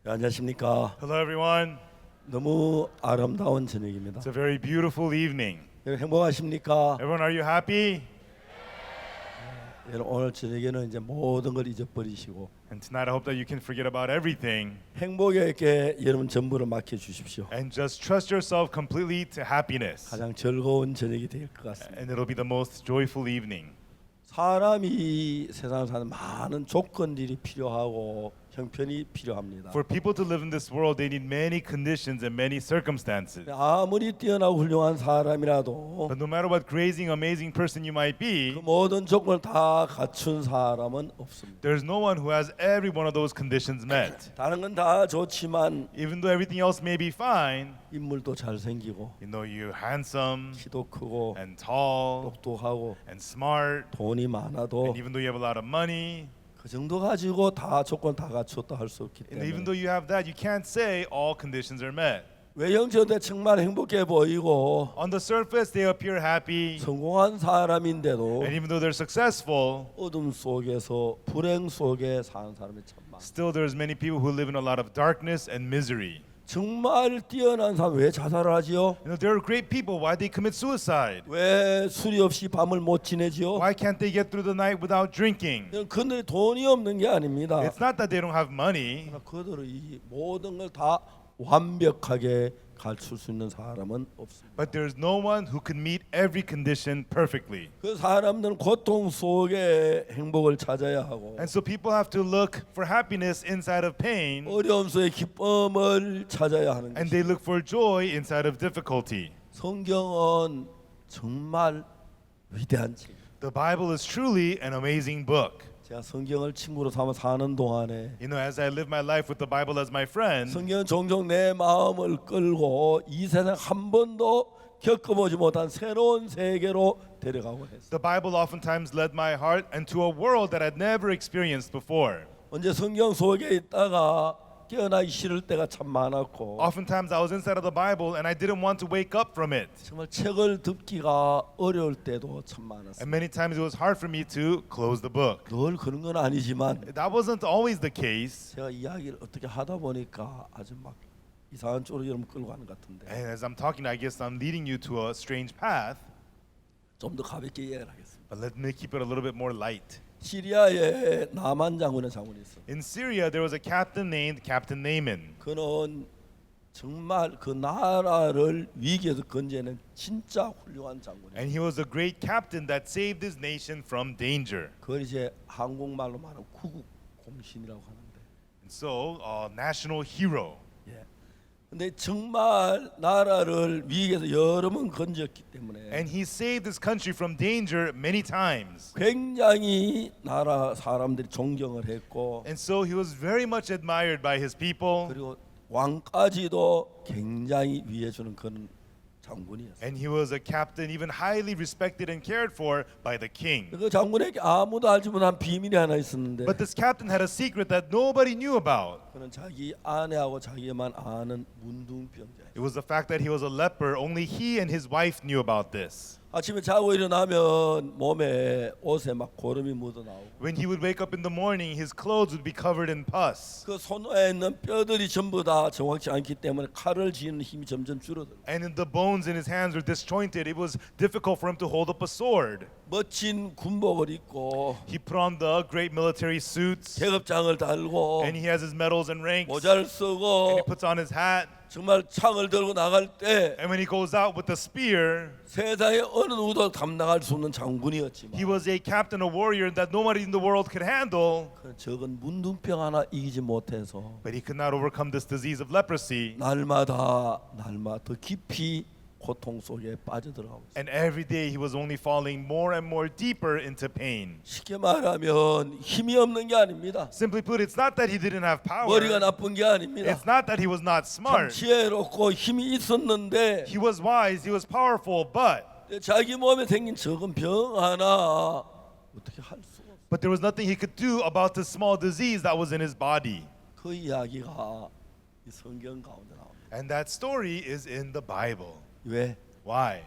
네, 안녕하십니까. Hello, everyone. 너무 아름다운 저녁입니다. It's a very beautiful evening. 여러분 행복하십니까? Everyone, are you happy? 여러분 오늘 저녁에는 이제 모든 걸 잊어버리시고 And tonight, I hope that you can forget about everything 행복에게 여러분 전부를 맡겨 주십시오. and just trust yourself completely to happiness. 가장 즐거운 저녁이 될 것 같습니다. And it'll be the most joyful evening. 사람이 세상을 사는 많은 조건들이 필요하고 형편이 필요합니다. For people to live in this world, they need many conditions and many circumstances. 아무리 뛰어나고 훌륭한 사람이라도 But no matter what crazy, amazing person you might 그 be, 모든 조건을 다 갖춘 사람은 없습니다. there's no one who has every one of those conditions met. 다른 건 다 좋지만 Even though everything else may be fine, 인물도 잘생기고 you're handsome 키도 크고 and tall 똑똑하고 and smart, 돈이 많아도 and even though you have a lot of money, 그 정도 가지고 다 조건 다 갖췄다 할 수 없기 and even 때문에 though you have that, you can't say all conditions are met. 외형적으로 정말 행복해 보이고 On the surface, they appear happy, 성공한 사람인데도 and even though they're successful, 어둠 속에서 불행 속에 사는 사람이 참 많아. still there's many people who live in a lot of darkness and misery. 정말 뛰어난 사람 왜 자살을 하지요? There are great people. Why they commit suicide? 왜 술이 없이 밤을 못 지내지요? Why can't they get through the night without drinking? 그들이 돈이 없는 게 아닙니다. It's not that they don't have money. 그들은 이 모든 걸 다 완벽하게 갖출 수 있는 사람은 없습니다. But there's no one who can meet every condition perfectly. 그 사람들은 고통 속에 행복을 찾아야 하고 And so people have to look for happiness inside of pain, 어려움 속에 기쁨을 찾아야 하는 and 것입니다. they look for joy inside of difficulty. 성경은 정말 위대한 책. The Bible is truly an amazing book. 제가 성경을 친구로 삼아 사는 동안에 As I live my life with the Bible as my friend, 성경은 종종 내 마음을 끌고 이 세상 한 번도 겪어보지 못한 새로운 세계로 데려가고 했어요. the Bible oftentimes led my heart into a world that I'd never experienced before. 언제 성경 속에 있다가 깨어나기 싫을 때가 참 많았고 Oftentimes I was inside of the Bible and I didn't want to wake up from it. 정말 책을 듣기가 어려울 때도 참 많았어요. And many times it was hard for me to close the book. 늘 그런 건 아니지만 That wasn't always the case. 제가 이야기를 어떻게 하다 보니까 아주 막 이상한 쪽으로 여러분 끌고 가는 것 같은데 And as I'm talking, I guess I'm leading you to a strange path. 좀 더 가볍게 이야기를 하겠습니다. But let me keep it a little bit more light. 시리아에 나만 장군의 장군이 있어. In Syria, there was a captain named Captain Naaman. 그는 정말 그 나라를 위기에서 건져낸 진짜 훌륭한 장군이에요. And he was a great captain that saved his nation from danger. 그걸 이제 한국말로 말하면 구국 공신이라고 하는데. And so, national hero. 예. 근데 정말 나라를 위기에서 여러 번 건졌기 때문에 And he saved this country from danger many times. 굉장히 나라 사람들이 존경을 했고 And so he was very much admired by his people. 그리고 왕까지도 굉장히 위해주는 그런 장군이었어요. And he was a captain even highly respected and cared for by the king. 그 장군에게 아무도 알지 못한 비밀이 하나 있었는데 But this captain had a secret that nobody knew about. 그는 자기 아내하고 자기만 아는 문둥병자예요. It was the fact that he was a leper. Only he and his wife knew about this. 아침에 자고 일어나면 몸에 옷에 막 고름이 묻어 나오고 When he would wake up in the morning, his clothes would be covered in pus. 그 손에 있는 뼈들이 전부 다 정확치 않기 때문에 칼을 쥐는 힘이 점점 줄어들고 And the bones in his hands were disjointed. It was difficult for him to hold up a sword. 멋진 군복을 입고 He put on the great military suits. 계급장을 달고 And he has his medals and ranks. 모자를 And 쓰고 he puts on his hat. 정말 창을 들고 나갈 때 And when he goes out with the spear, 세상에 어느 누구도 감당할 수 없는 장군이었지만 he was a captain, a warrior that nobody in the world could handle. 그 적은 문둥병 하나 이기지 못해서 But he could not overcome this disease of leprosy. 날마다 더 깊이 고통 속에 빠져들어가고 있어요. And every day he was only falling more and more deeper into pain. 쉽게 말하면 힘이 없는 게 아닙니다. Simply put, it's not that he didn't have 머리가 power. 나쁜 게 아닙니다. It's not that he was not 참 smart. 지혜롭고 힘이 있었는데 He was wise, he was powerful, but 자기 몸에 생긴 적은 병 하나 어떻게 할 수가 없어요. there was nothing he could do about the small disease that was in his body. 그 이야기가 이 성경 가운데 나옵니다. And that story is in the Bible. 왜? Why?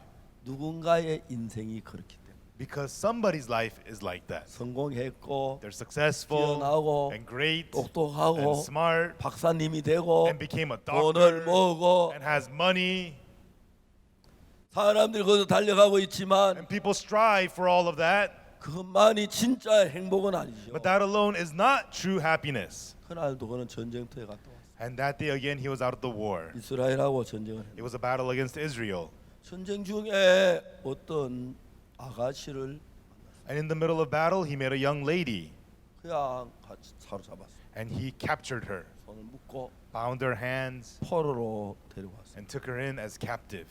누군가의 인생이 그렇기 때문에. Because somebody's life is like that. 성공했고 They're successful 뛰어나고 and great 똑똑하고 and smart 박사님이 되고 and became a 돈을 doctor 모으고 and has money. 사람들이 거기서 달려가고 있지만 And people strive for all of that. 그것만이 진짜 행복은 아니죠. But that alone is not true happiness. 그날도 그는 전쟁터에 갔다 왔어요. And that day again, he was out of the war. 이스라엘하고 전쟁을 했는데 It was a battle against Israel. 전쟁 중에 어떤 아가씨를 And in the middle of battle, he met a young lady. 그냥 같이 사로잡았어요. And he captured her, 손을 묶고 bound her hands, 포로로 데려왔어요. and took her in as captive.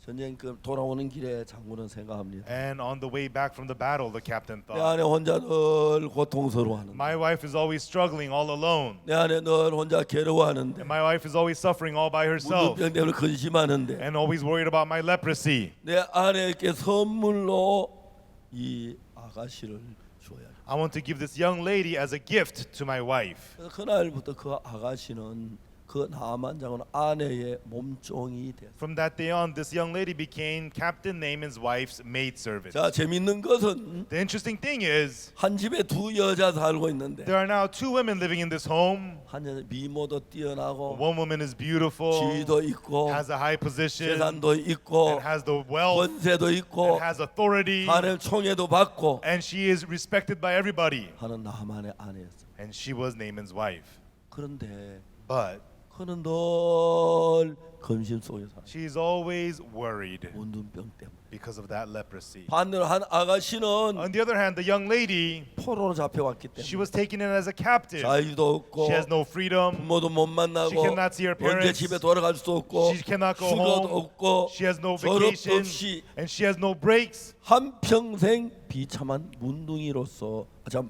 전쟁 그 돌아오는 길에 장군은 생각합니다. And on the way back from the battle, the captain 내 thought, 안에 혼자 늘 고통스러워하는데 my wife is always struggling all alone. 내 안에 늘 혼자 괴로워하는데 And my wife is always suffering all by herself. 문둥병 때문에 근심하는데 And always worried about my leprosy. 내 아내에게 선물로 이 아가씨를 줘야 돼. I want to give this young lady as a gift to my wife. 그래서 그날부터 그 아가씨는 그 나아만 장군 아내의 몸종이 됐어요. From that day on, this young lady became Captain Naaman's wife's maidservant. 자, 재밌는 것은 The interesting thing is, 한 집에 두 여자 살고 있는데 there are now two women living in this home. 한 여자 미모도 뛰어나고 One woman is beautiful, 지위도 있고 has a high position, 재산도 있고 and has the wealth, 권세도 있고 and has authority, 하나님 총애도 받고 and she is respected by everybody. 하는 나만의 아내였어요. And she was Naaman's wife. 그런데 But 그는 늘 근심 속에 살아요. she's always worried 문둥병 때문에. because of that leprosy. 반대로 한 아가씨는 On the other hand, the young lady, 포로로 잡혀왔기 she 때문에 was taken in as a captive. 자유도 없고 She has no freedom. 부모도 못 She 만나고 cannot see her 언제 parents. 집에 돌아갈 수도 없고 She cannot go 휴가도 home. 없고 She has no 졸업도 vacation, 없이 and she has no breaks. 한평생 비참한 문둥이로서 참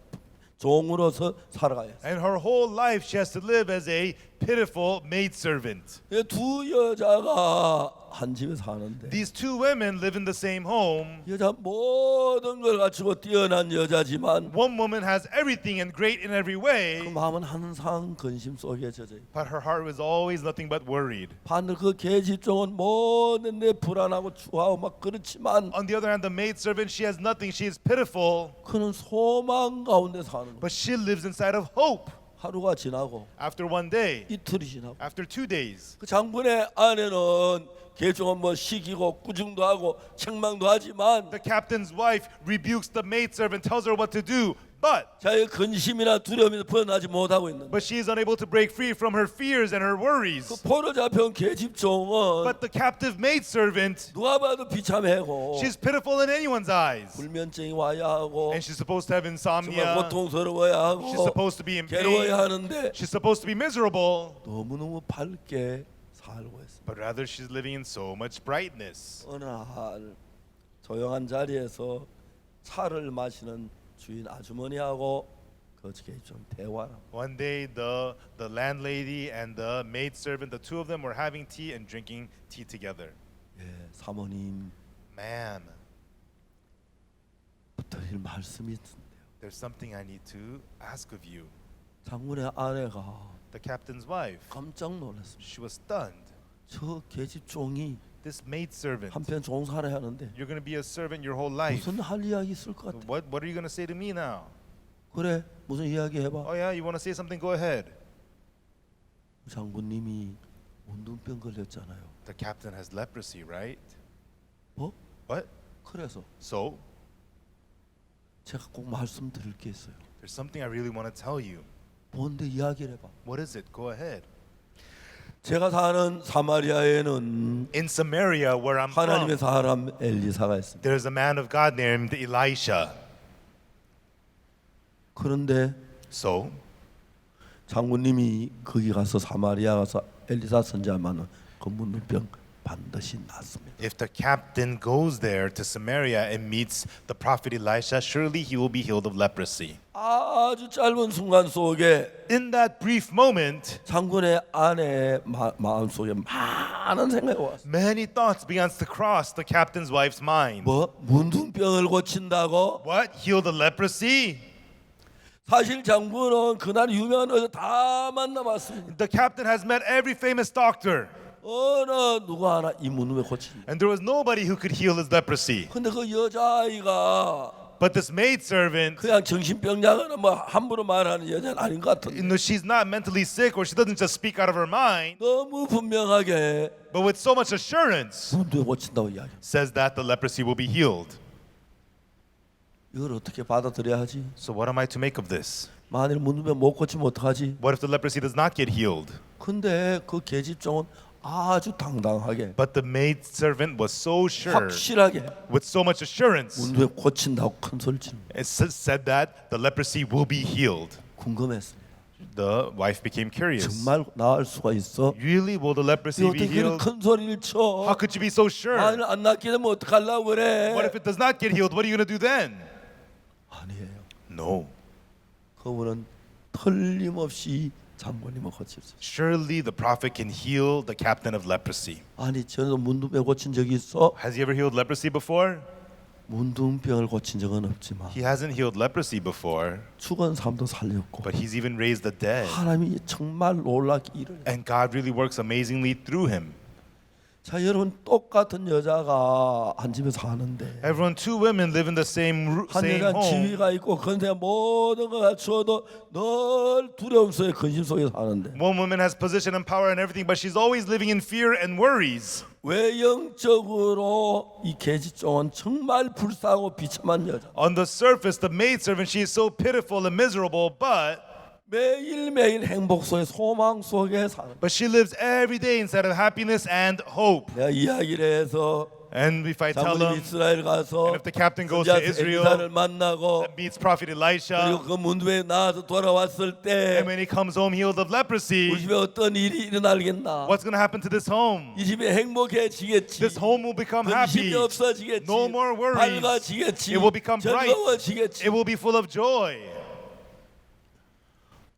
종으로서 살아가야 했어요. And her whole life, she has to live as a pitiful maidservant. 두 여자가 한 집에 사는데 These two women live in the same home. 여자 모든 걸 갖추고 뛰어난 여자지만 One woman has everything and great in every 그 way, 마음은 항상 근심 속에 젖어 있고 but her heart was always nothing but worried. 반대로 그 계집종은 모든 데 불안하고 추하고 막 그렇지만 On the other hand, the maidservant, she has nothing. She is pitiful, 그는 소망 가운데 사는 거예요. but she lives inside of hope. 하루가 지나고 After one day, 이틀이 지나고 after 2 days, 그 장군의 아내는 계종은 뭐 시기고 꾸중도 하고 책망도 하지만 the captain's wife rebukes the maidservant, tells her what to do, but 자기의 근심이나 두려움에서 벗어나지 못하고 있는 but she is unable to break free from her fears and her 그 worries. 포로 잡혀온 계집종은 But the captive maidservant, 누가 봐도 비참해하고 she's pitiful in anyone's eyes. 불면증이 와야 하고 And she's supposed to have 정말 insomnia. 고통스러워야 She's 하고 supposed to be in 괴로워야 pain. 하는데 She's supposed to be miserable. 너무너무 밝게 살고 있습니다. But rather she's living in so much brightness. 어느 날 조용한 자리에서 차를 마시는 주인 아주머니하고 그 계집종 대화를 하고 One day the landlady and the maidservant, the two of them were having tea and drinking tea together. 예, 사모님 Man, 드릴 말씀이 있는데요. there's something I need to ask of you. 장군의 아내가 The captain's wife, 깜짝 놀랐습니다. she was stunned. 저 계집종이 This maidservant, 한편 종살아야 하는데 you're going to be a servant your whole life. 무슨 할 이야기 있을 것 같아. What are you going to say to me now? 그래 무슨 이야기 해봐. Oh yeah, you want to say something? Go ahead. 장군님이 문둥병 걸렸잖아요. The captain has leprosy, right? 뭐? What? 그래서 So, 제가 꼭 말씀드릴 게 있어요. there's something I really want to tell you. 뭔데 이야기를 해봐. What is it? Go ahead. 제가 사는 사마리아에는 In Samaria, where I'm 하나님의 from, 사람 엘리사가 있습니다. there's a man of God named Elisha. 그런데 So, 장군님이 거기 가서 사마리아 가서 엘리사 선지자 만나면 그 문둥병 반드시 낫습니다. if the captain goes there to Samaria and meets the prophet Elisha, surely he will be healed of leprosy. 아주 짧은 순간 속에 In that brief moment, 장군의 아내의 마음 속에 많은 생각이 왔어요. many thoughts began to cross the captain's wife's mind. 뭐 문둥병을 고친다고? What? Heal the leprosy? 사실 장군은 그날 유명한 의사 다 만나봤습니다. The captain has met every famous doctor. 어느 누가 하나 이 문둥병 고치지. And there was nobody who could heal his leprosy. 근데 그 여자아이가 But this maidservant, 그냥 정신병자거나 뭐 함부로 말하는 여자는 아닌 것 같은데 she's not mentally sick or she doesn't just speak out of her mind, 너무 분명하게 but with so much assurance 문둥병 고친다고 이야기. says that the leprosy will be healed. 이걸 어떻게 받아들여야 하지? So what am I to make of this? 만일 문둥병 못 고치면 어떡하지? What if the leprosy does not get healed? 근데 그 계집종은 아주 당당하게 But the maidservant was so sure, 확실하게 with so much assurance, 문둥병 고친다고 큰 소리 치는 거예요. it said that the leprosy will be healed. 궁금했어요. The wife became curious. 정말 나을 수가 있어? Really, will the leprosy be 어떻게 그런 healed? 큰 소리를 쳐? How could you be so sure? 만일 안 낫게 되면 어떡하려고 그래? What if it does not get healed? What are you going to do then? 아니에요. No. 그분은 틀림없이 장군님을 고칠 수 있어요. Surely the prophet can heal the captain of leprosy. 아니 저는 문둥병 고친 적이 있어? Has he ever healed leprosy before? 문둥병을 고친 적은 없지만 He hasn't healed leprosy before, 죽은 사람도 살렸고 but he's even raised the dead. 하나님이 정말 놀랍게 일을 해요. And God really works amazingly through him. 자 여러분 똑같은 여자가 한 집에 사는데 Everyone, two women live in the same 한 여자는 home. 지위가 있고 그런데 모든 걸 갖추어도 늘 두려움 속에 근심 속에 사는데 One woman has position and power and everything, but she's always living in fear and worries. 외형적으로 이 계집종은 정말 불쌍하고 비참한 여자. On the surface, the maidservant, she is so pitiful and miserable, but 매일매일 행복 속에 소망 속에 사는. she lives every day inside of happiness and hope. 내가 이야기를 해서 And if I tell 장군님 them, 이스라엘 가서 and if the captain goes to 선지자 Israel, 엘리사를 만나고 meets prophet 그리고 Elisha, 그 문둥병에 나와서 돌아왔을 때 and when he comes home healed of 우리 leprosy, 집에 어떤 일이 일어나겠나? what's going to happen to this home? 이 집에 행복해지겠지. This home will become happy. 근심이 없어지겠지. No more worries. 밝아지겠지. It will become bright. 즐거워지겠지. It will be full of joy.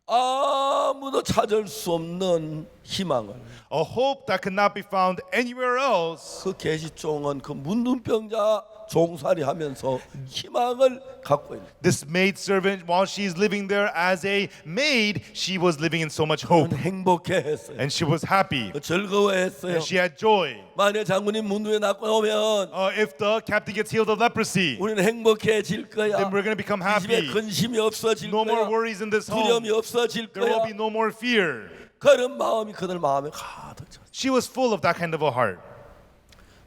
아무도 찾을 수 없는 희망을 A hope that could not be found anywhere else. 그 계집종은 그 문둥병자 종살이 하면서 희망을 갖고 있는. This maidservant, while she's living there as a maid, she was living in so much hope. 행복해했어요. And she was happy. 즐거워했어요. And she had joy. 만약 장군님 문둥에 낫고 오면 If the captain gets healed of leprosy, 우리는 행복해질 거야. then we're going to become 이 집에 happy. 근심이 없어질 No more 거야. worries in this home. 두려움이 없어질 There will 거야. be no more fear. 그런 마음이 그들 마음에 가득 찼어요. She was full of that kind of a heart.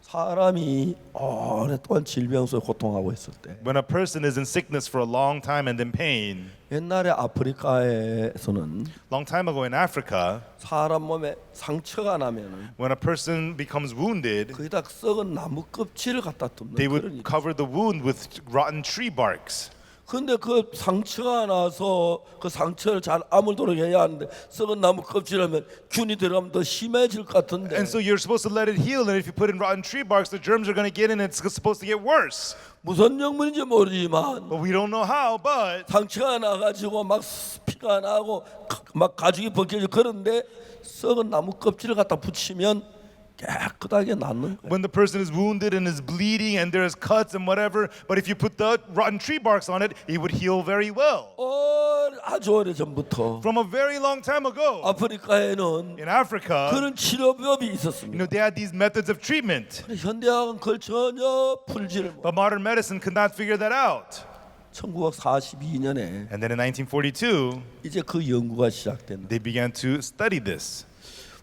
사람이 오랫동안 질병 속에 고통하고 있을 때 When a person is in sickness for a long time and in pain, 옛날에 아프리카에서는 long time ago in Africa, 사람 몸에 상처가 나면은 when a person becomes wounded, 거기다 썩은 나무 껍질을 갖다 덮는 they 그런 would 일. cover the wound with rotten tree barks. 근데 그 상처가 나서 그 상처를 잘 아물도록 해야 하는데 썩은 나무 껍질하면 균이 들어가면 더 심해질 것 같은데 And so you're supposed to let it heal, and if you put in rotten tree barks, the germs are going to get in, and it's supposed to get worse. 무슨 영문인지 모르지만 But we don't know how, but 상처가 나가지고 막 피가 나고 막 가죽이 벗겨지고 그런데 썩은 나무 껍질을 갖다 붙이면 깨끗하게 낫는 거예요. when the person is wounded and is bleeding and there's cuts and whatever, but if you put the rotten tree barks on it, it would heal very well. 아주 오래 전부터 From a very long time ago 아프리카에는 in Africa, 그런 치료법이 you 있었습니다. know, they had these methods of treatment, 현대학은 그걸 전혀 풀지를 못. but modern medicine could not figure that out. 1942년에 And then in 1942, 이제 그 연구가 시작됐는데 they began to study this.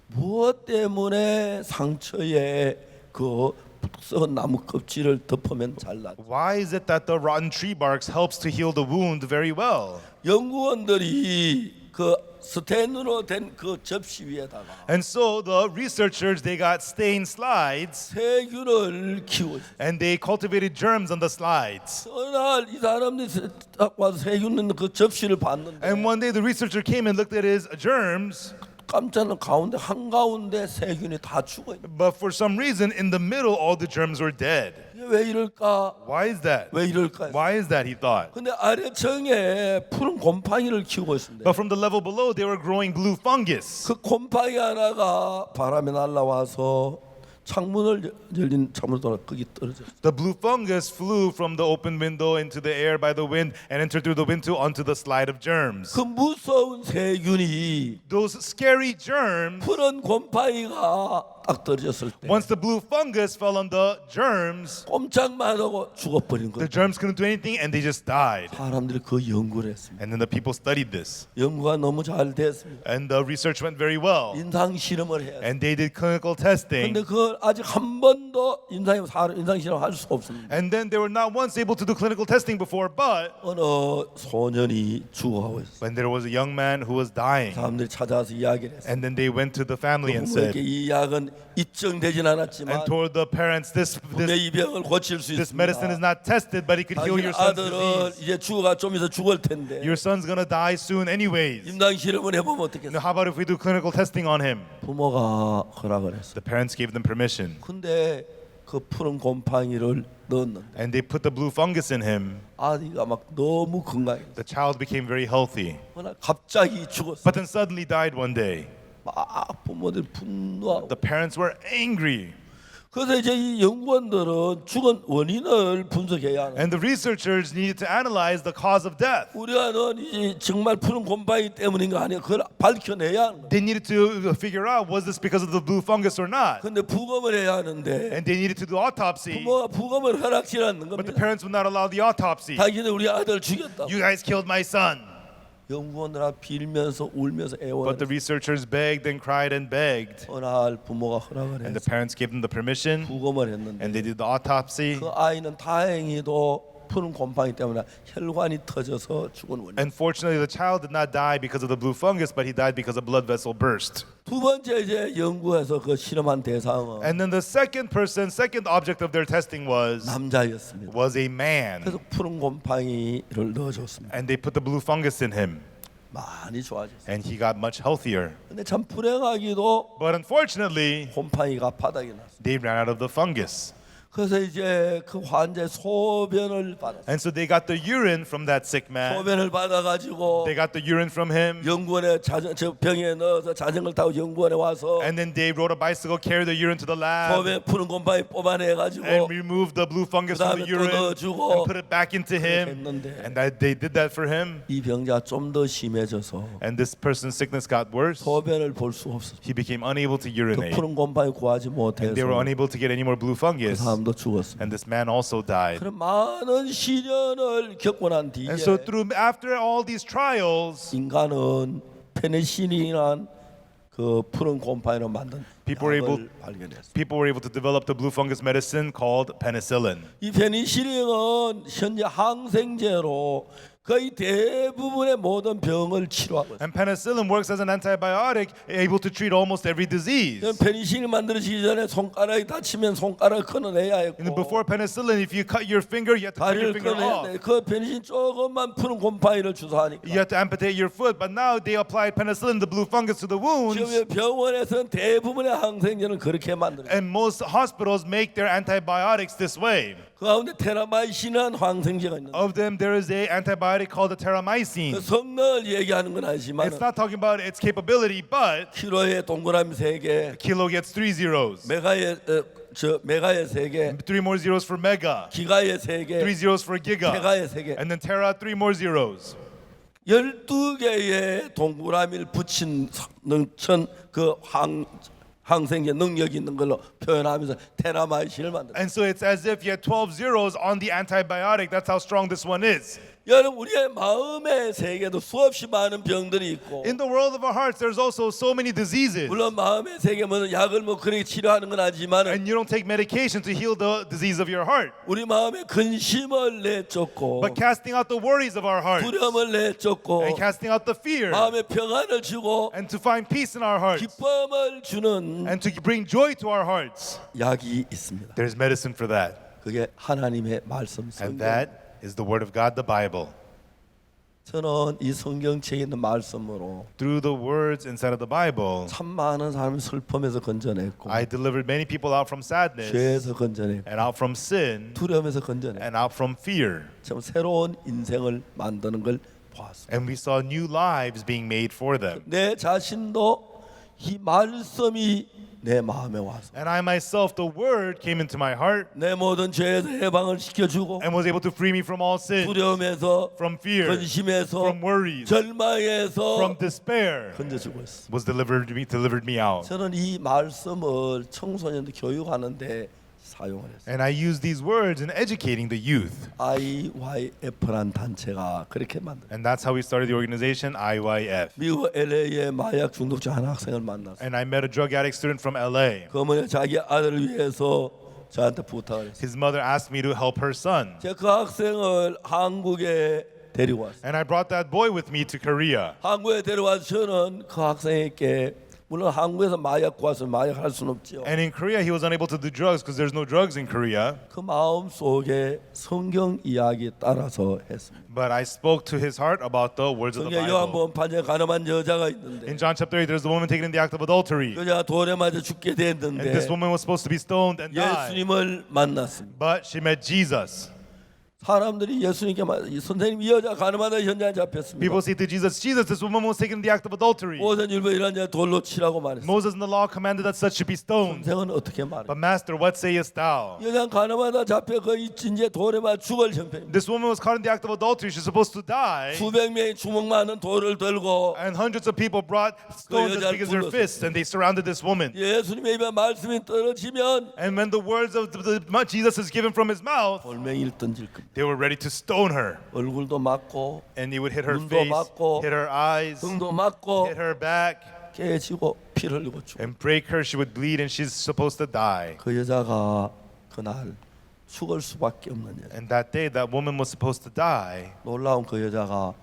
무엇 때문에 상처에 그 썩은 나무 껍질을 덮으면 잘 낫? Why is it that the rotten tree barks helps to heal the wound very well? 연구원들이 그 스텐으로 된 그 접시 위에다가 And so the researchers, they got stain slides 세균을 키워. and they cultivated germs on the slides. 어느 날 이 사람들이 딱 와서 세균 있는 그 접시를 봤는데 And one day the researcher came and looked at his germs, 깜짝 놀라 가운데 한가운데 세균이 다 죽어 있는. but for some reason in the middle all the germs were dead. 이게 왜 이럴까? Why is that? 왜 이럴까? Why is that, he thought. 근데 아래층에 푸른 곰팡이를 키우고 있습니다. But from the level below they were growing blue fungus. 그 곰팡이 하나가 바람에 날아와서 창문을 열린 창문을 돌아 거기 떨어졌어요. The blue fungus flew from the open window into the air by the wind and entered through the window onto the slide of germs. 그 무서운 세균이 Those scary germs, 푸른 곰팡이가 딱 떨어졌을 때 Once the blue fungus fell on the germs, 꼼짝만 하고 죽어버린 the 거예요. germs couldn't do anything and they just died. 사람들이 그 연구를 했습니다. And then the people studied this. 연구가 너무 잘 됐습니다. And the research went very well. 임상 실험을 해야 돼요. And they did clinical testing. 근데 그걸 아직 한 번도 임상 실험 할 수 없습니다. And then they were not once able to do clinical testing before, but 어느 소년이 죽어가고 있어요. when there was a young man who was dying, 사람들이 찾아와서 이야기를 했어요. and then they went to the family and 부모에게 said, 이 약은 입증되진 않았지만 and told the parents, this 분명히 이 병을 고칠 수 this medicine is 있습니다. not tested, but it could heal 당신 your son's 아들은 disease. 이제 죽어가 좀 있어 죽을 텐데 Your son's gonna die soon anyways. 임상 실험을 해보면 Now, 어떻겠어요? how about if we do clinical testing on him? 부모가 허락을 했어요. The parents gave them permission, 근데 그 푸른 곰팡이를 넣었는데 and they put the blue fungus in him. 아이가 막 너무 건강해. The child became very healthy, 그러나 갑자기 죽었어. but then suddenly died one day. 막 부모들 분노하고. The parents were angry, 그래서 이제 이 연구원들은 죽은 원인을 분석해야 하는. and the researchers needed to analyze the cause of death. 우리가는 이제 정말 푸른 곰팡이 때문인 거 아니야? 그걸 밝혀내야 하는 거야. They needed to figure out, was this because of the blue fungus or not? 근데 부검을 해야 하는데 And they needed to do autopsy, 부모가 부검을 허락지 않는 but the 겁니다. parents would not allow the autopsy. 당신은 우리 아들 죽였다. You guys killed my son. 연구원들아 빌면서 울면서 But 애원을. the researchers begged and cried and begged, 어느 날 부모가 허락을 and the 해서 parents gave them the permission, 부검을 했는데 and they did the autopsy. 그 아이는 다행히도 푸른 곰팡이 때문에 혈관이 터져서 죽은 원인. Unfortunately, the child did not die because of the blue fungus, but he died because a blood vessel burst. 두 번째 이제 연구에서 그 실험한 대상은 And then the second object of their testing was 남자였습니다. a man, 그래서 푸른 곰팡이를 넣어줬습니다. and they put the blue fungus in him, 많이 좋아졌어요. and he got much healthier. 근데 참 불행하기도 But unfortunately, 곰팡이가 바닥에 났어요. they ran out of the fungus. 그래서 이제 그 환자의 소변을 받았어요. And so they got the urine from that sick man. 소변을 받아가지고 They got the urine from him. 연구원에 저 병에 넣어서 자전거를 타고 연구원에 와서 And then they rode a bicycle, carried the urine to the lab, 소변 푸른 곰팡이 뽑아내가지고 and removed the blue fungus from the 그다음에 또 urine 넣어주고 and put it back into him. 했는데 And that they did that for him. 이 병자가 좀 더 심해져서 And this person's sickness got worse. 소변을 볼 수 없었어요. He became unable to 그 urinate. 푸른 곰팡이 구하지 못해서 They were unable to get any more blue 그 fungus. 사람도 죽었습니다. And this man also died. 그런 많은 시련을 겪고 난 뒤에 And so after all these trials, 인간은 페니실린이란 그 푸른 곰팡이로 만든 People were 약을 발견했어요. people were able to develop the blue fungus medicine called penicillin. 이 페니실린은 현재 항생제로 거의 대부분의 모든 병을 치료하고 있어요. And penicillin works as an antibiotic, able to treat almost every disease. 페니실린 만들어지기 전에 손가락이 다치면 손가락을 끊어내야 And 했고 before penicillin, if you cut your finger, you have to cut your 다리를 finger 끊어야 off. 돼. 그 페니실린 조금만 푸른 곰팡이를 주사하니까 You have to amputate your foot. But now they applied penicillin, the blue fungus, to the wounds. 지금 병원에서는 대부분의 항생제는 그렇게 만들어요. And most hospitals make their antibiotics this way. 그 가운데 테라마이신이라는 항생제가 있는데 Of them, there is a antibiotic called the 그 teramycin. 성능을 얘기하는 건 아니지만 It's not talking about its capability, but 키로에 동그라미 3개, kilo gets 3 zeros. 메가에 메가에 3개, 3 more zeros for mega. 기가에 3 3개, zeros for giga. 테가에 3개. And then tera, 3 more zeros. 12개의 동그라미를 붙인 그 항생제 능력이 있는 걸로 표현하면서 테라마이신을 만들었어요. And so it's as if you had 12 zeros on the antibiotic. That's how strong this one is. 여러분 우리의 마음의 세계도 수없이 많은 병들이 있고 In the world of our hearts, there's also so many diseases. 물론 마음의 세계는 약을 뭐 그렇게 치료하는 건 아니지만 And you don't take medication to heal the disease of your heart. 우리 마음의 근심을 내쫓고 But casting out the worries of our hearts 두려움을 내쫓고 and casting out the fear 마음의 평안을 주고 and to find peace in our hearts 기쁨을 주는 and to bring joy to our hearts. 약이 있습니다. There's medicine for that. 그게 하나님의 말씀 And 성경. that is the word of God, the Bible. 저는 이 성경책에 있는 말씀으로 Through the words inside of the Bible, 참 많은 사람을 슬픔에서 건져냈고 I delivered many people out from sadness 죄에서 건져냈고 and out from sin 두려움에서 건져냈고 and out from fear. 참 새로운 인생을 만드는 걸 보았습니다. And we saw new lives being made for them. 내 자신도 이 말씀이 내 마음에 와서 And I myself, the word came into my heart 내 모든 죄에서 해방을 시켜주고 and was able to free me from all sin, 두려움에서 from fear, 근심에서 from worries, 절망에서 from despair, 건져주고 있어. was delivered me out. 저는 이 말씀을 청소년들 교육하는데 사용을 했어요. And I use these words in educating the youth. IYF란 단체가 그렇게 만든. And that's how we started the organization, IYF. 미국 LA의 마약 중독자 한 학생을 만났어요. And I met a drug addict student from LA. 그 어머니 자기 아들을 위해서 저한테 부탁을 했어요. His mother asked me to help her son. 제가 그 학생을 한국에 데리고 왔어요. And I brought that boy with me to Korea. 한국에 데려와서 저는 그 학생에게 물론 한국에서 마약 구해서 마약 할 수는 없죠. And in Korea, he was unable to do drugs because there's no drugs in Korea. 그 마음 속에 성경 이야기 따라서 했습니다. But I spoke to his heart about the words of the 성경 Bible. 요한복음 8장에 가늠한 여자가 있는데 In John chapter 8, there's the woman taken in the act of adultery. 여자가 돌에 맞아 죽게 And this 됐는데 woman was supposed to be stoned and die. 예수님을 만났습니다. But she met Jesus. 사람들이 예수님께 선생님 이 여자 가늠하다 현장에 잡혔습니다. People say to Jesus, Jesus, this woman was taken in the act of adultery. 모세율법 이런 자 돌로 치라고 말했어요. Moses in the law commanded that such should be stoned. 선생은 어떻게 말해? But master, what sayest thou? 여자 가늠하다 잡혀 거의 이제 돌에 맞아 죽을 형편입니다. This woman was caught in the act of adultery. She's supposed to die. 수백 명이 주먹 많은 돌을 들고 And hundreds of people brought stones as big as their fists and they surrounded this woman. 예수님의 입에 말씀이 떨어지면 And when the words of Jesus is given from his mouth, 돌멩이를 던질 겁니다. they were ready to stone her. 얼굴도 맞고 And he would hit her 눈도 face, 맞고, hit her eyes, 등도 맞고 hit her back, 깨지고 피를 흘리고 죽어. and break her. She would bleed and she's supposed to die. 그 여자가 그날 죽을 수밖에 없는 여자. And that day, that woman was supposed to die. 놀라운 그 여자가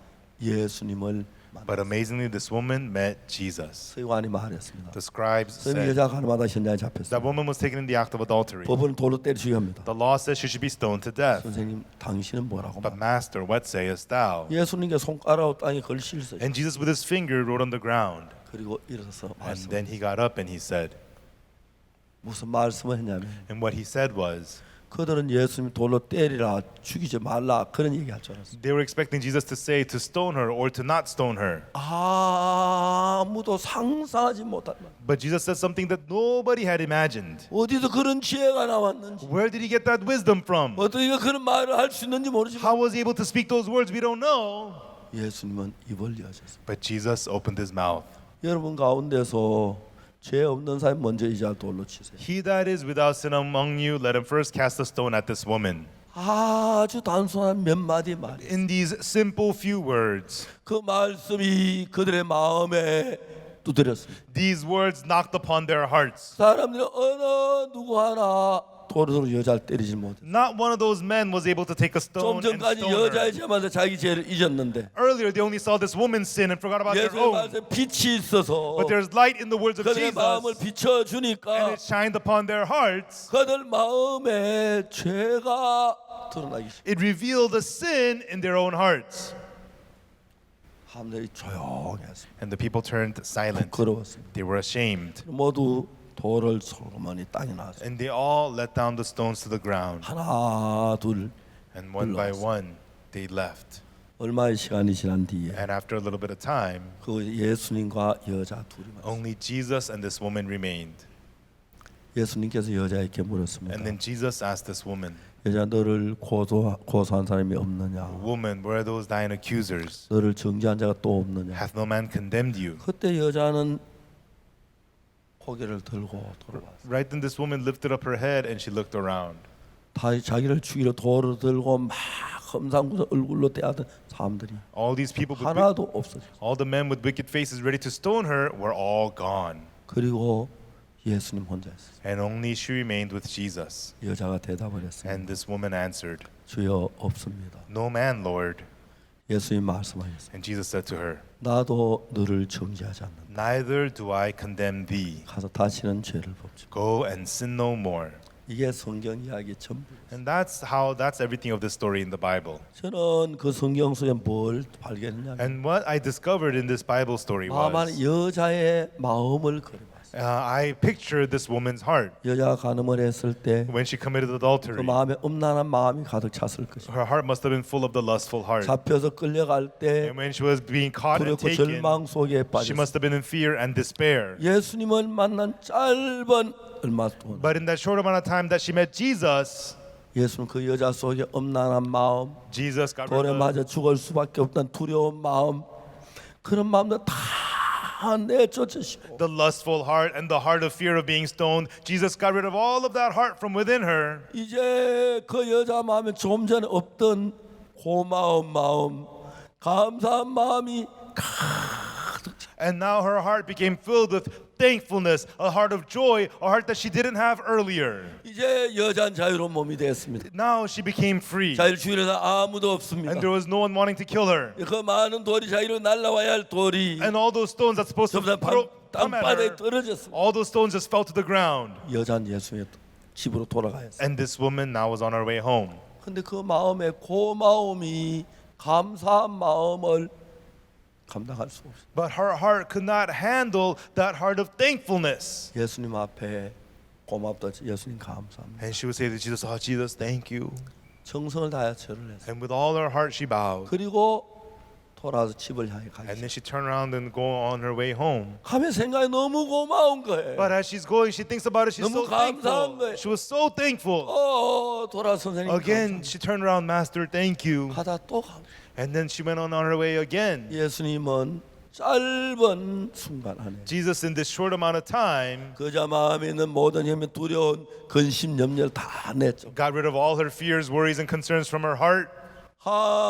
예수님을 But amazingly, this woman met Jesus. 서기관이 말했습니다. The scribes 선생님 said 여자가 가늠하다 현장에 잡혔어요. that woman was taken in the act of adultery. 법은 돌로 때려 죽여야 합니다. The law says she should be stoned to death. 선생님 당신은 뭐라고 But 말? master, what sayest thou? 예수님께 손가락으로 땅에 걸실어요. And Jesus with his finger wrote on the ground. 그리고 일어서서 And 말씀. then he got up and he said, 무슨 말씀을 했냐면 and what he said was, 그들은 예수님 돌로 때리라 죽이지 말라 그런 얘기할 줄 알았어요. they were expecting Jesus to say to stone her or to not stone her. 아무도 상상하지 못한 말. But Jesus said something that nobody had imagined. 어디서 그런 지혜가 나왔는지 Where did he get that wisdom from? 어떻게 그런 말을 할 수 있는지 모르지만 How was he able to speak those words? We don't know. 예수님은 입을 여셨어요. But Jesus opened his mouth. 여러분 가운데서 죄 없는 사람 먼저 이 자 돌로 치세요. He that is without sin among you, let him first cast a stone at this woman. 아주 단순한 몇 마디 말. In these simple few words, 그 말씀이 그들의 마음에 두드렸습니다. these words knocked upon their hearts. 사람들이 어느 누구 하나 돌로 여자를 때리지 못해. Not one of those men was able to take a 좀 stone and 전까지 stone 여자의 her. 죄마다 자기 죄를 잊었는데 Earlier, they only saw this woman's sin and forgot about their 예수의 own. 말씀에 빛이 있어서 But there's light in the words of 그들의 Jesus, 마음을 and 비춰주니까 it shined upon their hearts. 그들 마음에 죄가 드러나기 시작. It revealed the sin in their own hearts. 사람들이 조용했습니다. And the people turned silent. 부끄러웠습니다. They were ashamed. 모두 돌을 솔로몬이 땅에 놨어요. And they all let down the stones to the ground. 하나 둘 And one by one, they left. 얼마의 시간이 지난 뒤에 And after a little bit of time, 그 예수님과 여자 둘이 만났어요. only Jesus and this woman remained. 예수님께서 여자에게 물었습니다. And then Jesus asked this woman, 여자 너를 고소한 사람이 없느냐? woman, where are those thine accusers? 너를 정죄한 자가 또 없느냐? Hath no man condemned you? 그때 여자는 고개를 들고 돌아왔어요. Right then this woman lifted up her head and she looked around. 다 자기를 죽이려 돌을 들고 막 험상궂은 얼굴로 대하던 사람들이 All these people, 하나도 없어졌어요. all the men with wicked faces ready to stone her were all gone. 그리고 예수님 혼자였어요. And only she remained with Jesus. 여자가 대답을 했습니다. And this woman answered, 주여 없습니다. no man, Lord. 예수님 말씀하셨어요. And Jesus said to her, 나도 너를 정죄하지 않는다. neither do I condemn thee. 가서 다시는 죄를 범지. Go and sin no more. 이게 성경 이야기 전부. And that's everything of this story in the Bible. 저는 그 성경 속에 뭘 발견했냐면 And what I discovered in this Bible story 마만 was 여자의 마음을 그려봤어요. I pictured this woman's heart 여자가 간음을 했을 때 그 when she committed adultery. 마음에 음란한 마음이 가득 찼을 것이다. Her heart must have been full of the lustful heart. 잡혀서 끌려갈 때 And when she was being caught and 두렵고 taken, 절망 속에 she must 빠졌어. have been in fear and despair. 예수님을 만난 짧은 얼마 동안 But in that short amount of time that she met Jesus, 예수는 그 여자 속에 음란한 마음, Jesus got 돌에 rid of 맞아 죽을 수밖에 없다는 두려운 마음, 그런 마음들 다 내쫓으시고 the lustful heart and the heart of fear of being stoned. Jesus got rid of all of that heart from within her. 이제 그 여자 마음에 좀 전에 없던 고마운 마음, 감사한 마음이 And now her heart became filled with thankfulness, a heart of joy, a heart that she didn't have earlier. 이제 여자는 자유로운 몸이 되었습니다. Now she became free. 자유를 주인에서 아무도 없습니다. And there was no one wanting to kill her. 그 많은 돌이 자유로 날라와야 할 돌이 And all those stones that's supposed to 전부 다 come at 땅바닥에 her, 떨어졌습니다. all those stones just fell to the ground. 여자는 예수의 집으로 돌아가였어요. And this woman now was on her way home. 근데 그 마음에 고마움이 감사한 마음을 감당할 수 없어요. But her heart could not handle that heart of thankfulness. 예수님 앞에 고맙다. 예수님 감사합니다. And she would say to Jesus, "Oh Jesus, thank you." 정성을 다해 절을 했어요. And with all her heart she bowed. 그리고 돌아서 집을 향해 And 가기 then she turned around and go on her way home. 하면 생각이 너무 고마운 거예요. But as she's going, she thinks about it. She's 너무 so 감사한 thankful. 거예요. She was so thankful. 돌아 선생님 Again, she turned around, Master, thank you. 가다 또 가. And then she went on her way again. 예수님은 짧은 순간 안에 Jesus, in this short amount of time, 그자 마음에 있는 모든 힘의 두려운 근심 염려를 다 냈죠. got rid of all her fears, worries, and concerns from her heart.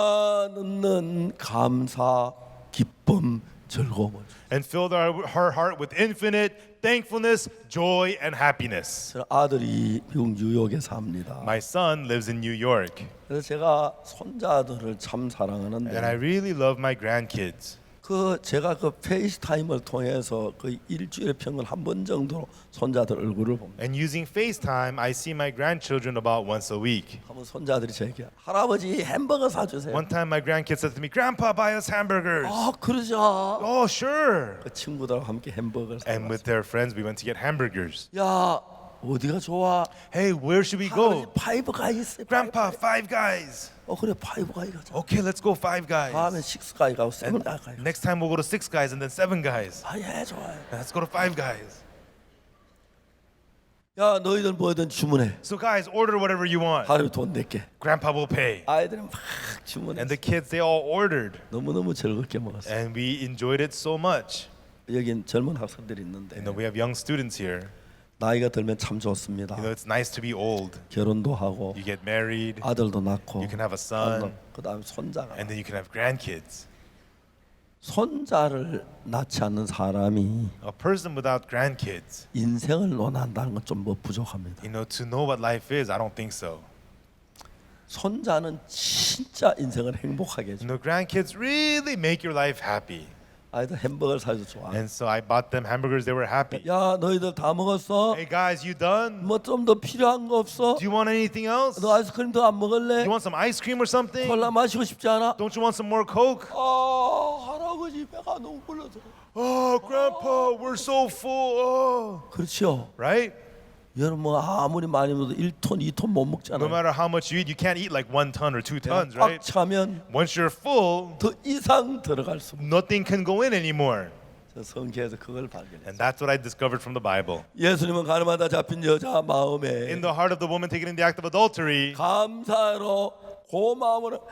하는 감사, 기쁨, 즐거움. And filled her heart with infinite thankfulness, joy, and happiness. 저는 아들이 미국 뉴욕에 삽니다. My son lives in New York, 그래서 제가 손자들을 참 and I 사랑하는데 really love my grandkids. 제가 그 페이스타임을 통해서 그 일주일에 평균 한 번 정도 손자들 얼굴을 봅니다. And using FaceTime, I see my grandchildren about once a week. 한번 손자들이 제게 할아버지 햄버거 사주세요. One time, my grandkid said to me, "Grandpa, buy us hamburgers." 그러자. Oh, sure. 그 친구들하고 함께 햄버거를 And with 사왔어요. their friends, we went to get hamburgers. 야 어디가 좋아? Hey, where should we 할아버지 go? 파이브 가이스. Grandpa, Five Guys. 그래 파이브 가이 가자. Okay, let's go Five 다음에 Guys. 식스 가이 가고 세븐 가이 가고. Next time, we'll go to Six Guys and then Seven Guys. 예 좋아요. Let's go to Five Guys. 야 너희들 뭐든 주문해. So, guys, order whatever you want. 할아버지 돈 낼게. Grandpa will pay. 아이들은 막 주문해. And the kids, they all ordered. 너무너무 즐겁게 먹었어. And we enjoyed it so much. 여긴 젊은 학생들이 있는데 We have young students here. 나이가 들면 참 좋습니다. It's nice to be old. 결혼도 하고 You get married, 아들도 낳고 you can have a son, 그다음에 손자가 and then you can have grandkids. 손자를 낳지 않는 사람이 A person without grandkids, 인생을 논한다는 건 좀 뭐 부족합니다. to know what life is, I don't think so. 손자는 진짜 인생을 행복하게 해줘. Grandkids really make your life happy. 아이들 햄버거를 사줘서 좋아. And so I bought them hamburgers, they were happy. 야 너희들 다 먹었어? Hey guys, you done? 뭐 좀 더 필요한 거 없어? Do you want anything else? 너 아이스크림 더 안 먹을래? You want some ice cream or something? 콜라 마시고 싶지 않아? Don't you want some more Coke? 할아버지 배가 너무 불러서. Oh, Grandpa, we're so full. Oh. 그렇죠. Right? 여러분 뭐 아무리 많이 먹어도 1톤, 2톤 못 No 먹잖아요. matter how much you eat, you can't eat like 1 ton or 2 tons, 꽉 right? 차면 Once you're full, 더 이상 들어갈 수 없어요. nothing can go in anymore. 저 성경에서 그걸 발견했어요. And that's what I discovered from the Bible. 예수님은 가늠하다 잡힌 여자 마음에 In the heart of the woman taken in the act of adultery, 감사로 고마움으로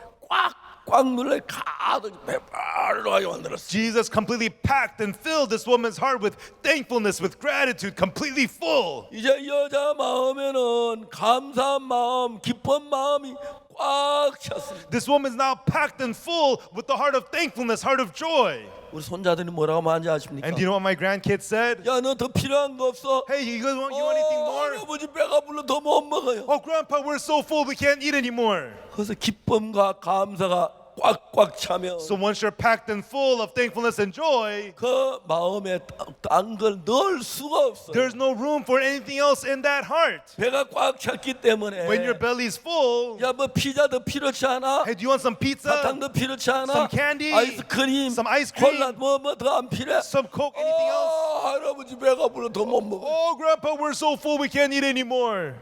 꽉꽉 눌러 가득 배발하게 만들었어요. Jesus completely packed and filled this woman's heart with thankfulness, with gratitude, completely full. 이제 여자 마음에는 감사한 마음, 기쁜 마음이 꽉 찼습니다. This woman's now packed and full with the heart of thankfulness, heart of joy. 우리 손자들이 뭐라고 하는지 아십니까? And do you know what my grandkids said? 야, 너 더 필요한 거 없어? Hey, you guys want anything more? 할아버지 배가 불러 더 못 먹어요. Oh, Grandpa, we're so full we can't eat anymore. 그래서 기쁨과 감사가 꽉꽉 차면 So once you're packed and full of thankfulness and joy, 그 마음에 딴 걸 넣을 수가 없어요. there's no room for anything else in that heart. 배가 꽉 찼기 때문에 When your belly's full, 야 뭐 피자도 필요치 않아? hey, do you want some pizza? 사탕도 필요치 않아? Some candy? 아이스크림, Some ice cream? 콜라 뭐 더 안 필요해? Some Coke? Anything else? 할아버지 배가 불러 더 못 먹어. Oh, Grandpa, we're so full we can't eat anymore.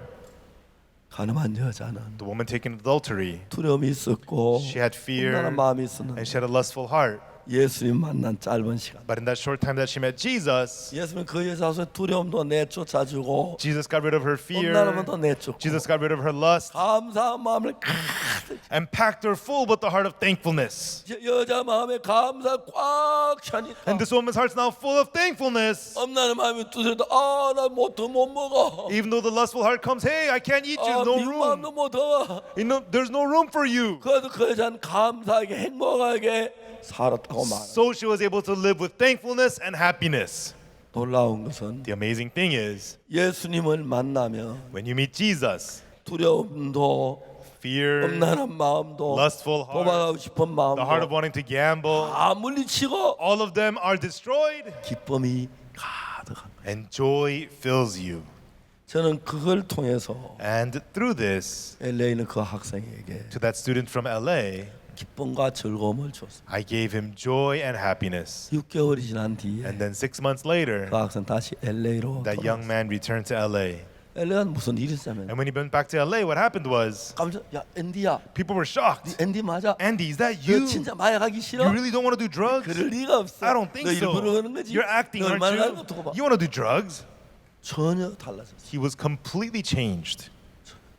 가늠한 여자는 The woman taken adultery, 두려움이 있었고 she had fear 험난한 마음이 and 있었는데 she had a lustful heart. 예수님 만난 짧은 시간 But in that short time that she met Jesus, 예수님 그 여자의 두려움도 내쫓아주고 Jesus got rid of her fear. 험난함도 내쫓고 Jesus got rid of her lust 감사한 마음을 가득 and packed her full with the heart of thankfulness. 여자 마음에 감사 꽉 차니까 And this woman's heart's now full of thankfulness. 험난한 마음이 두드려도 아나못 먹어 Even though the lustful heart comes, hey, I can't eat you, no 미운 room. 마음도 못 와. There's no room for you. 그래도 그 여자는 감사하게 행복하게 살았다고 말해. So she was able to live with thankfulness and happiness. 놀라운 것은 The amazing thing is, 예수님을 만나면 when you meet Jesus, 두려움도 fear, 험난한 마음도 lustful heart, 도망가고 싶은 the heart of 마음도 wanting to gamble, 다 물리치고 all of them are destroyed, 기쁨이 가득합니다. and joy fills you. 저는 그걸 통해서 And through this, LA 있는 그 학생에게 to that student from LA, 기쁨과 즐거움을 줬습니다. I gave him joy and happiness. 6개월이 지난 뒤에 And then 6 months later, 그 학생 다시 LA로 that young 돌아왔어요. man returned to LA. LA는 무슨 일이 있었냐면 And when he went back to LA, what happened was 깜짝 야 앤디야 people were shocked. 앤디 맞아? Andy, is that 너 you? 진짜 마약하기 싫어? You really don't want to do drugs? 그럴 리가 없어. I don't think 너 so. 일부러 그러는 거지. You're acting, 너 aren't 얼마나 하는 you? 것도 봐. You want to do drugs? 전혀 달라졌어. He was completely changed.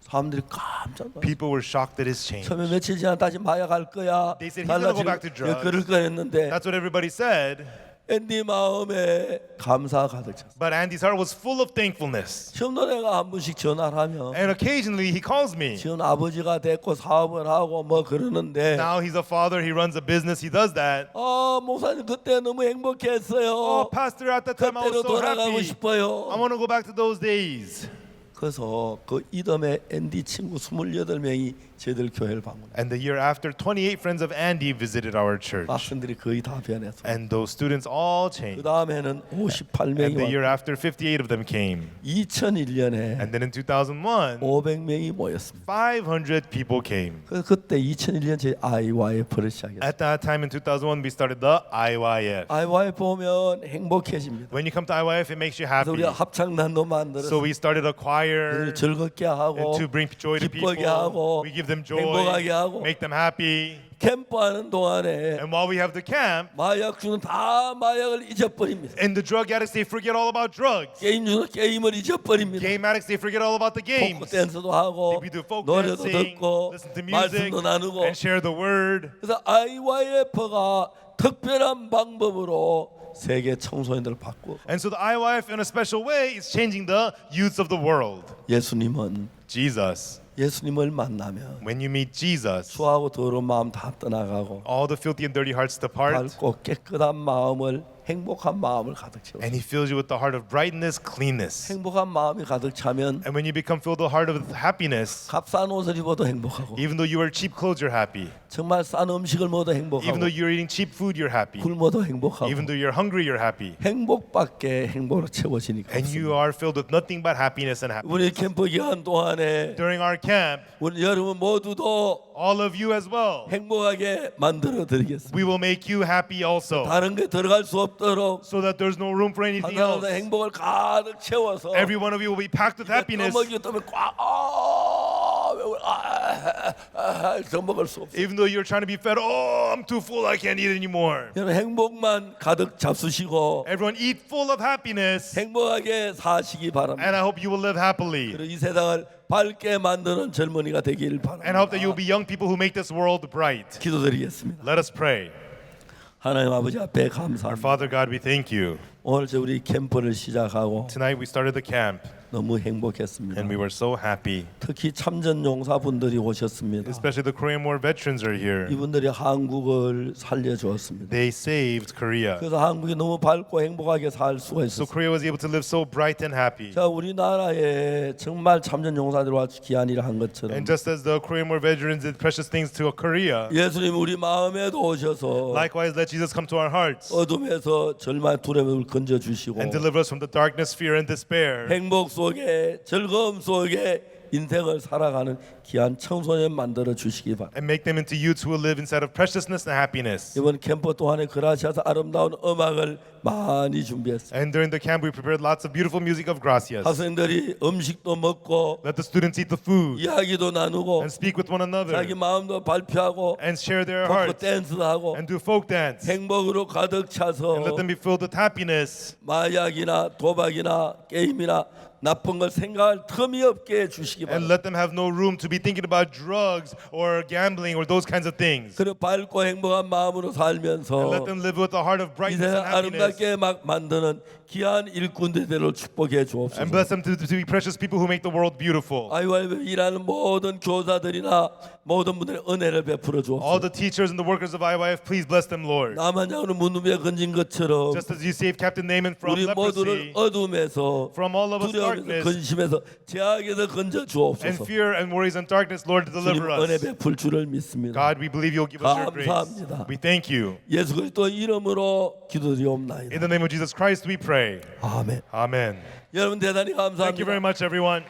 사람들이 깜짝 놀랐어. People were shocked at his change. 처음에 며칠 지나 다시 마약할 거야. They said he's gonna go back to 달라질 drugs. 그럴 거였는데 That's what everybody said. 앤디 마음에 감사 가득 찼어. But Andy's heart was full of thankfulness. 지금도 내가 한 번씩 전화를 하면 And occasionally he calls me. 지금 아버지가 됐고 사업을 하고 뭐 그러는데 Now he's a father, he runs a business, he does that. 목사님 그때 너무 행복했어요. Oh, pastor, at that time I was 그때로 so 돌아가고 happy. 싶어요. I want to go back to those days. 그래서 그 이듬해 앤디 친구 28명이 저희들 교회를 방문해요. And the year after, 28 friends of Andy visited our church. 학생들이 거의 다 변했어. And those students all 그 changed. 다음에는 And 58명이 the year 왔고 after, 58 of them came. 2001년에 And then in 2001, 500명이 모였습니다. 500 people came. 그래서 그때 2001년 저희 IYF를 시작했어요. At that time in 2001, we started the IYF. IYF 보면 행복해집니다. When you come to IYF, it makes you 그래서 happy. 우리가 합창단도 So 만들어서 we started a choir 즐겁게 하고 to bring joy to people. 기쁘게 하고 We give them joy, 행복하게 하고 make them happy. 캠프하는 동안에 And while we have the camp, 마약주는 다 마약을 잊어버립니다. and the drug addicts, they forget all about drugs. 게임주는 게임을 잊어버립니다. Game addicts, they forget all about the 포크 games. 댄스도 하고 We do folk 노래도 dancing, 듣고 listen to music, 말씀도 나누고 and share the word. 그래서 IYF가 특별한 방법으로 세계 청소년들을 바꾸고 And so the IYF, in a special way, is changing the youths of the world. 예수님은 Jesus. 예수님을 만나면 When you meet Jesus, 추하고 더러운 마음 다 떠나가고 all the filthy and dirty hearts depart, 밝고 깨끗한 마음을 행복한 마음을 가득 채워. and He fills you with the heart of brightness, cleanness. 행복한 마음이 가득 차면 And when you become filled with the heart of happiness, 값싼 옷을 입어도 행복하고 even though you wear cheap clothes, you're happy. 정말 싼 음식을 먹어도 Even 행복하고 though you're eating cheap food, you're happy. 굶어도 행복하고 Even though you're hungry, you're happy. 행복밖에 행복으로 채워지니까 And you 없습니다. are filled with nothing but happiness and happiness. 우리 캠프 기간 동안에 During our camp, 우리 여러분 모두도 all of you as well, 행복하게 만들어 드리겠습니다. we will make you happy also, 다른 게 들어갈 수 없도록 so that there's no room for 한 anything else. 사람의 행복을 가득 채워서 Every one of you will be packed with happiness. 떠먹이 떠면 더 먹을 수 없어. Even though you're trying to be fed, oh, I'm too full, I can't eat anymore. 여러분 행복만 가득 잡수시고 Everyone eat full of happiness, 행복하게 사시기 바랍니다. and I hope you will live happily. 그리고 이 세상을 밝게 만드는 젊은이가 되길 And I hope that you will 바랍니다. be young people who make this world bright. 기도드리겠습니다. Let us pray. 하나님 아버지 앞에 Our 감사합니다. Father God, we thank you. 오늘 우리 캠프를 시작하고 Tonight we started the camp 너무 행복했습니다. and we were so happy. 특히 참전 용사분들이 오셨습니다. Especially the Korean War veterans are here. 이분들이 한국을 살려주었습니다. They saved Korea. 그래서 한국이 너무 밝고 행복하게 살 수가 So 있었어요. Korea was able to live so bright and happy. 자, 우리나라에 정말 참전 용사들과 귀한 일을 한 것처럼 And just as the Korean War veterans did precious things to Korea, 예수님 우리 마음에도 오셔서 likewise let Jesus come to our hearts 어둠에서 절망의 두려움을 건져 주시고 and deliver us from the darkness, fear, and despair. 행복 속에 즐거움 속에 인생을 살아가는 귀한 청소년 만들어 주시기 바랍니다. And make them into youths who will live inside of preciousness and happiness. 이번 캠프 동안에 그라시아서 아름다운 음악을 많이 준비했어요. And during the camp, we prepared lots of beautiful music of gracias. 학생들이 음식도 먹고 Let the students eat the food 이야기도 나누고 and speak with one another 자기 마음도 발표하고 and share their 포크 hearts 댄스도 하고 and do folk dance 행복으로 가득 차서 and let them be filled with happiness 마약이나 도박이나 게임이나 나쁜 걸 생각할 틈이 없게 해주시기 and 바랍니다. let them have no room to be thinking about drugs or gambling or those kinds of things. 그리고 밝고 행복한 마음으로 And 살면서 let them live with a heart of 이 brightness 세상 and happiness. 아름답게 막 만드는 귀한 일꾼들을 축복해 And 주옵소서. bless them to be precious people who make the world beautiful. IYF 일하는 모든 교사들이나 모든 분들의 은혜를 베풀어 All 주옵소서. the teachers and the workers of IYF, please bless them, Lord. 나만 자고는 문둥이에 건진 것처럼 Just as you saved Captain Naaman from 우리 모두를 leprosy, 어둠에서 from all of us 두려움에서 darkness 근심에서 죄악에서 건져 and 주옵소서. fear and worries and darkness, Lord, 주님 deliver 은혜 us. 베풀 줄을 믿습니다. God, we believe you'll give us your grace. 감사합니다. We thank you. 예수 그리스도 이름으로 In 기도드리옵나이다. the name of Jesus Christ, we pray. 아멘. Amen. 여러분 대단히 Thank you very 감사합니다. much, everyone.